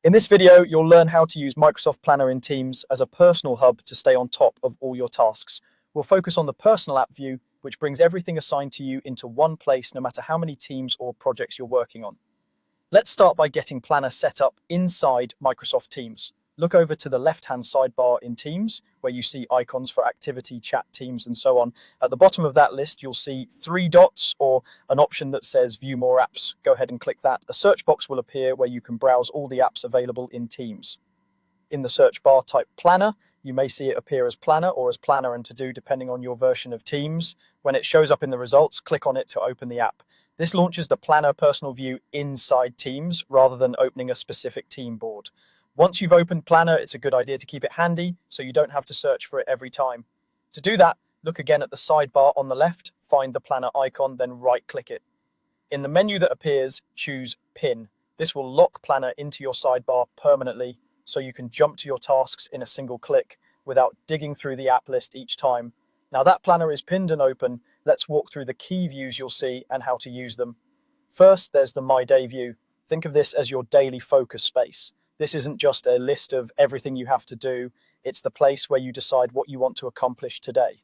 In this video, you'll learn how to use Microsoft Planner in Teams as a personal hub to stay on top of all your tasks. We'll focus on the personal app view, which brings everything assigned to you into one place no matter how many teams or projects you're working on. Let's start by getting Planner set up inside Microsoft Teams. Look over to the left-hand sidebar in Teams, where you see icons for activity, chat, teams, and so on. At the bottom of that list, you'll see 3 dots or an option that says View More Apps. Go ahead and click that. A search box will appear where you can browse all the apps available in Teams. In the search bar, type Planner. You may see it appear as Planner or as Planner and To Do, depending on your version of Teams. When it shows up in the results, click on it to open the app. This launches the Planner personal view inside Teams rather than opening a specific team board. Once you've opened Planner, it's a good idea to keep it handy so you don't have to search for it every time. To do that, look again at the sidebar on the left, find the Planner icon, then right-click it. In the menu that appears, choose Pin. This will lock Planner into your sidebar permanently so you can jump to your tasks in a single click without digging through the app list each time. Now that Planner is pinned and open, let's walk through the key views you'll see and how to use them. First, there's the My Day view. Think of this as your daily focus space. This isn't just a list of everything you have to do, it's the place where you decide what you want to accomplish today.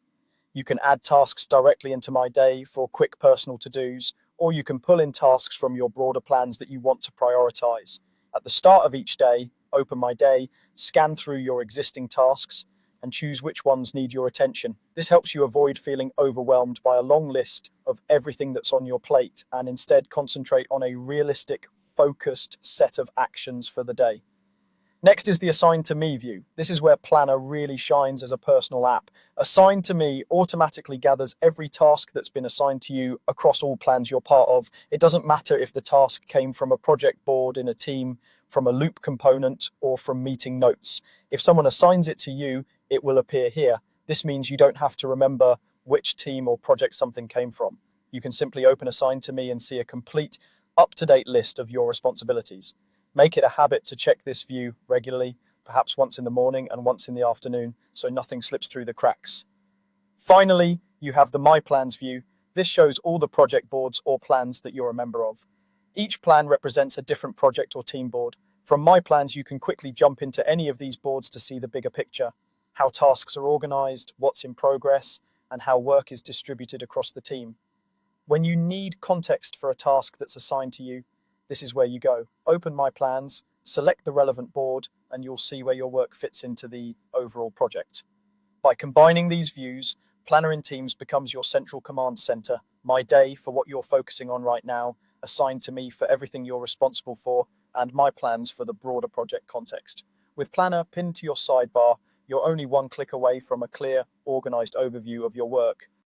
You can add tasks directly into My Day for quick personal to-dos, or you can pull in tasks from your broader plans that you want to prioritize. At the start of each day, open My Day, scan through your existing tasks, and choose which ones need your attention. This helps you avoid feeling overwhelmed by a long list of everything that's on your plate and instead concentrate on a realistic, focused set of actions for the day. Next is the Assign to Me view. This is where Planner really shines as a personal app. Assign to Me automatically gathers every task that's been assigned to you across all plans you're part of. It doesn't matter if the task came from a project board in a team, from a loop component, or from meeting notes. If someone assigns it to you, it will appear here. This means you don't have to remember which team or project something came from. You can simply open Assign to Me and see a complete, up-to-date list of your responsibilities. Make it a habit to check this view regularly, perhaps once in the morning and once in the afternoon, so nothing slips through the cracks. Finally, you have the My Plans view. This shows all the project boards or plans that you're a member of. Each plan represents a different project or team board. From My Plans, you can quickly jump into any of these boards to see the bigger picture, how tasks are organized, what's in progress, and how work is distributed across the team. When you need context for a task that's assigned to you, this is where you go. Open My Plans, select the relevant board, and you'll see where your work fits into the overall project. By combining these views, Planner in Teams becomes your central command center. My Day for what you're focusing on right now, Assign to Me for everything you're responsible for, and My Plans for the broader project context. With Planner pinned to your sidebar, you're only one click away from a clear, organized overview of your work.